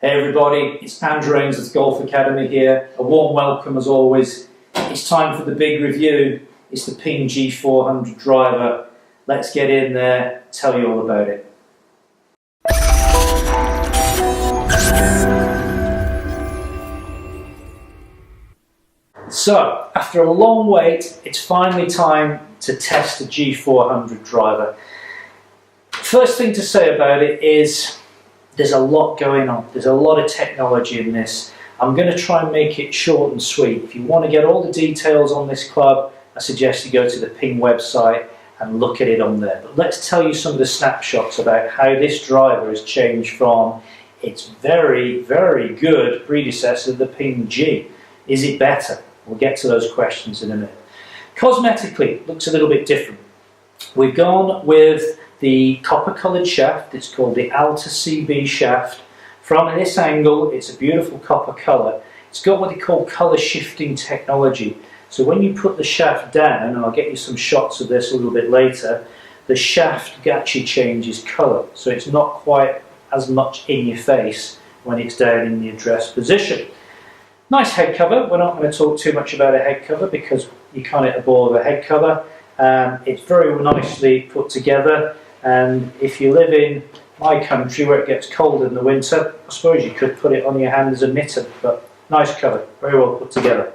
Hey everybody, it's Andrew Ainsworth Golf Academy here. A warm welcome as always. It's time for the big review. It's the Ping G400 Driver. Let's get in there, tell you all about it. So, after a long wait, it's finally time to test the G400 Driver. First thing to say about it is there's a lot going on. There's a lot of technology in this. I'm going to try and make it short and sweet. If you want to get all the details on this club, I suggest you go to the Ping website and look at it on there. But let's tell you some of the snapshots about how this driver has changed from its very, very good predecessor, the Ping G. Is it better? We'll get to those questions in a minute. Cosmetically, it looks a little bit different. We've gone with the copper coloured shaft. It's called the Alta CB shaft. From this angle, it's a beautiful copper colour. It's got what they call colour shifting technology. So when you put the shaft down, and I'll get you some shots of this a little bit later, the shaft actually changes colour. So it's not quite as much in your face when it's down in the address position. Nice head cover. We're not going to talk too much about a head cover because you can't hit a ball with a head cover. It's very nicely put together. And if you live in my country where it gets cold in the winter, I suppose you could put it on your hand as a mitten, but nice cover, very well put together.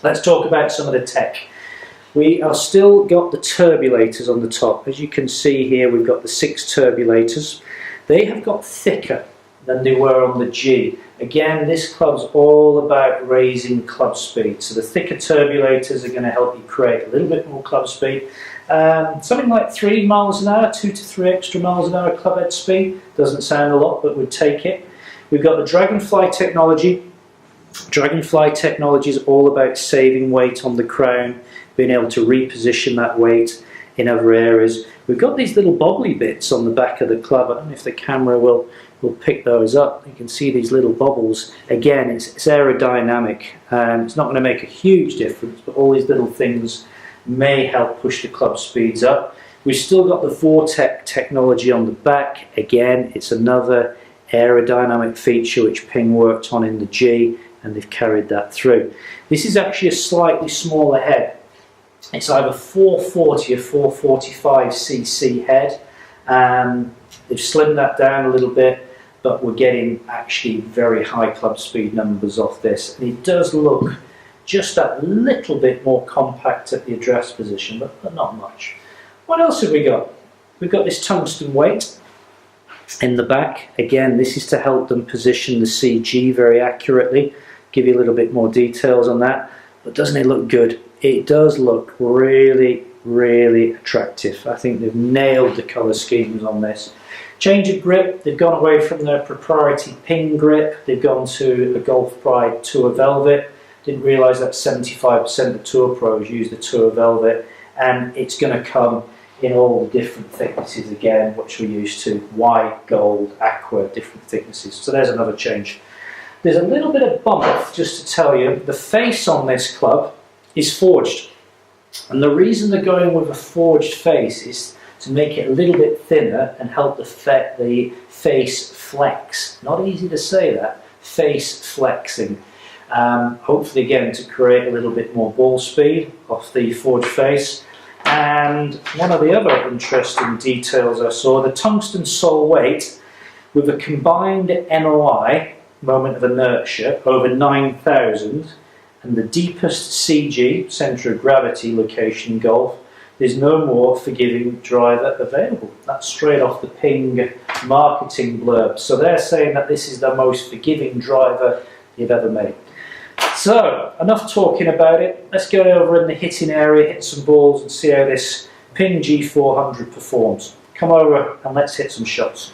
Let's talk about some of the tech. We are still got the turbulators on the top. As you can see here, we've got the 6 turbulators. They have got thicker than they were on the G. Again, this club's all about raising club speed. So the thicker turbulators are going to help you create a little bit more club speed. Something like 3 miles an hour, 2 to 3 extra miles an hour club head speed. Doesn't sound a lot, but we'd take it. We've got the Dragonfly technology. Dragonfly technology is all about saving weight on the crown, being able to reposition that weight in other areas. We've got these little bobbly bits on the back of the club. I don't know if the camera will pick those up. You can see these little bobbles. Again, it's aerodynamic. It's not going to make a huge difference, but all these little things may help push the club speeds up. We've still got the Vortex technology on the back. Again, it's another aerodynamic feature which Ping worked on in the G, and they've carried that through. This is actually a slightly smaller head. It's either 440 or 445 cc head. They've slimmed that down a little bit, but we're getting actually very high club speed numbers off this. And it does look just that little bit more compact at the address position, but not much. What else have we got? We've got this tungsten weight in the back. Again, this is to help them position the CG very accurately. Give you a little bit more details on that. But doesn't it look good? It does look really, really attractive. I think they've nailed the colour schemes on this. Change of grip, they've gone away from their proprietary Ping grip. They've gone to a Golf Pride Tour Velvet. Didn't realise that 75% of Tour Pros use the Tour Velvet, and it's going to come in all the different thicknesses again, which we're used to: white, gold, aqua, different thicknesses. So there's another change. There's a little bit of bump, just to tell you. The face on this club is forged, and the reason they're going with a forged face is to make it a little bit thinner and help the face flex. Not easy to say that, face flexing. Hopefully again to create a little bit more ball speed off the forged face. And one of the other interesting details I saw, the tungsten sole weight with a combined MOI, moment of inertia, over 9,000, and the deepest CG, centre of gravity location in golf. There's no more forgiving driver available. That's straight off the Ping marketing blurb. So they're saying that this is the most forgiving driver you've ever made. So, enough talking about it. Let's go over in the hitting area, hit some balls, and see how this Ping G400 performs. Come over and let's hit some shots.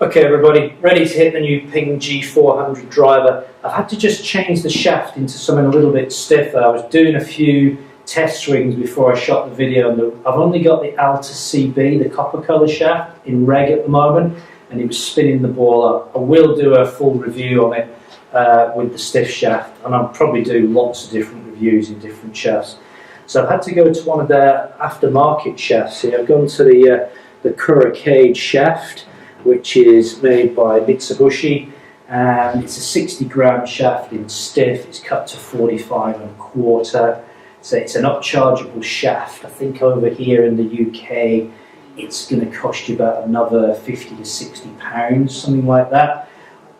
Okay everybody, ready to hit the new Ping G400 driver. I've had to just change the shaft into something a little bit stiffer. I was doing a few test swings before I shot the video. I've only got the Alta CB, the copper colour shaft, in reg at the moment, and it was spinning the ball up. I will do a full review on it with the stiff shaft, and I'll probably do lots of different reviews in different shafts. So I've had to go to one of their aftermarket shafts here. I've gone to the Kurocade shaft, which is made by Mitsubishi, It's a 60-gram shaft in stiff. It's cut to 45.25. So it's an upchargeable shaft. I think over here in the UK, it's going to cost you about another 50 to 60 pounds, something like that.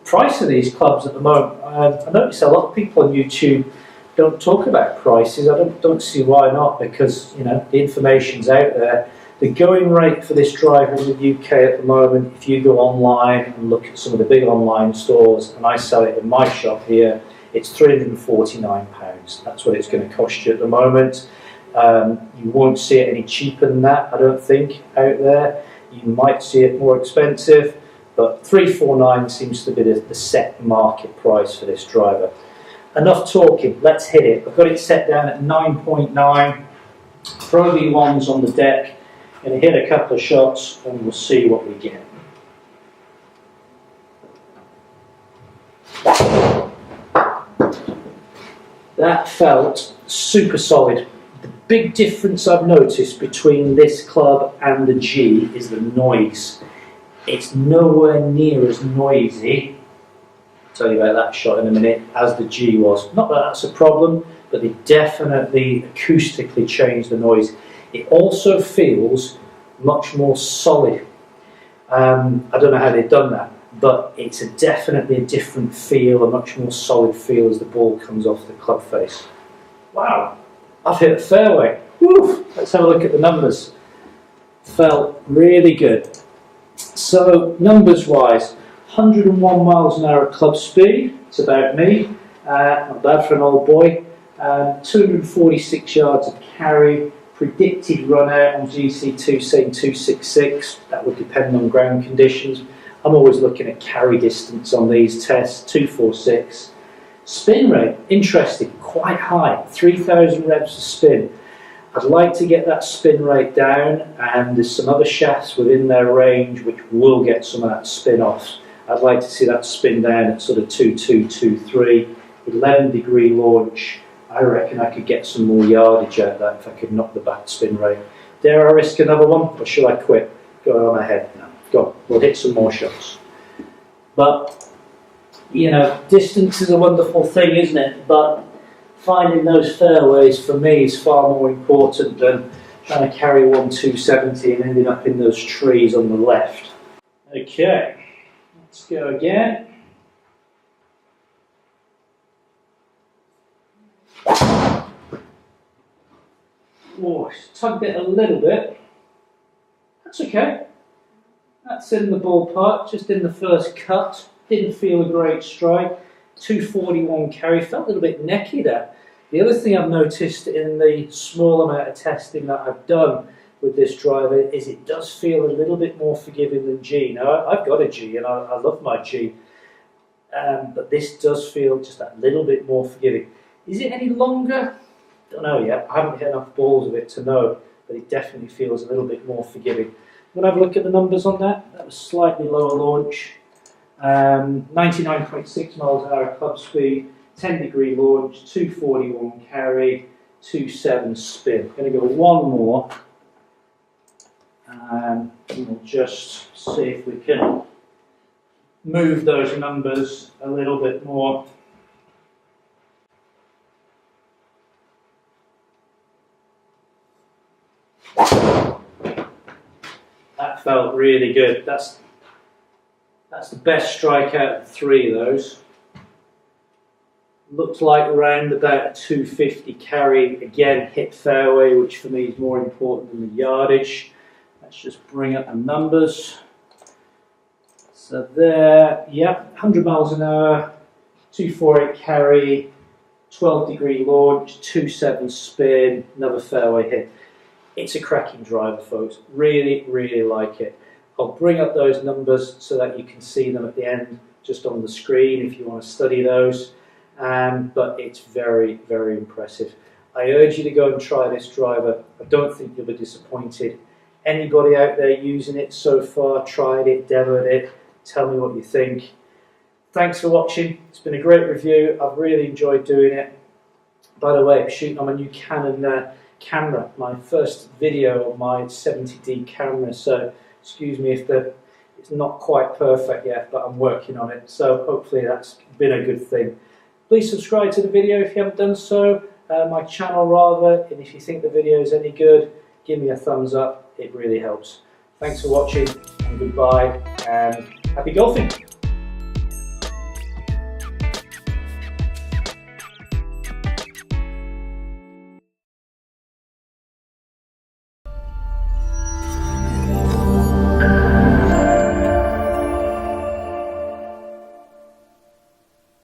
Price of these clubs at the moment, I notice a lot of people on YouTube don't talk about prices. I don't see why not, because you know the information's out there. The going rate for this driver in the UK at the moment, if you go online and look at some of the big online stores, and I sell it in my shop here, it's £349. That's what it's going to cost you at the moment. You won't see it any cheaper than that, I don't think, out there. You might see it more expensive, but £349 seems to be the set market price for this driver. Enough talking, let's hit it. I've got it set down at 9.9, Pro V1's on the deck. Going to hit a couple of shots and we'll see what we get. That felt super solid. The big difference I've noticed between this club and the G is the noise. It's nowhere near as noisy, I'll tell you about that shot in a minute, as the G was. Not that that's a problem, but they definitely acoustically changed the noise. It also feels much more solid. I don't know how they've done that, but it's definitely a different feel, a much more solid feel as the ball comes off the club face. Wow, I've hit a fairway. Woo! Let's have a look at the numbers. Felt really good. So, numbers wise, 101 miles an hour at club speed, it's about me, not bad for an old boy. 246 yards of carry, predicted run out on GC2 saying 266, that would depend on ground conditions. I'm always looking at carry distance on these tests, 246. Spin rate, interesting, quite high, 3,000 reps of spin. I'd like to get that spin rate down, and there's some other shafts within their range which will get some of that spin off. I'd like to see that spin down at sort of 2.2, 2.3, 11-degree launch. I reckon I could get some more yardage out of that if I could knock the back spin rate. Dare I risk another one, or should I quit? Go on ahead. No, go. We'll hit some more shots. But, you know, distance is a wonderful thing, isn't it? But finding those fairways for me is far more important than trying to carry one 270 and ending up in those trees on the left. Okay, let's go again. Oh, tugged it a little bit. That's okay. That's in the ballpark, just in the first cut. Didn't feel a great strike. 241 carry, felt a little bit necky there. The other thing I've noticed in the small amount of testing that I've done with this driver is it does feel a little bit more forgiving than G. Now, I've got a G and I love my G, but this does feel just that little bit more forgiving. Is it any longer? Don't know yet. I haven't hit enough balls of it to know, but it definitely feels a little bit more forgiving. I'm going to have a look at the numbers on that. That was slightly lower launch. 99.6 miles an hour club speed, 10-degree launch, 241 carry, 2.7 spin. I'm going to go one more, and we'll just see if we can move those numbers a little bit more. That felt really good. That's the best strike out of three of those. Looked like around about a 250 carry. Again, hit fairway, which for me is more important than the yardage. Let's just bring up the numbers. So there, yeah, 100 miles an hour, 248 carry, 12-degree launch, 2.7 spin, another fairway hit. It's a cracking driver, folks. Really, really like it. I'll bring up those numbers so that you can see them at the end, just on the screen if you want to study those. But it's very, very impressive. I urge you to go and try this driver. I don't think you'll be disappointed. Anybody out there using it so far, tried it, demoed it, tell me what you think. Thanks for watching. It's been a great review. I've really enjoyed doing it. By the way, I'm shooting on my new Canon camera, my first video on my 70D camera, so excuse me if It's not quite perfect yet, but I'm working on it, so hopefully that's been a good thing. Please subscribe to the video if you haven't done so, my channel rather, and if you think the video is any good, give me a thumbs up, it really helps. Thanks for watching, and goodbye, and happy golfing!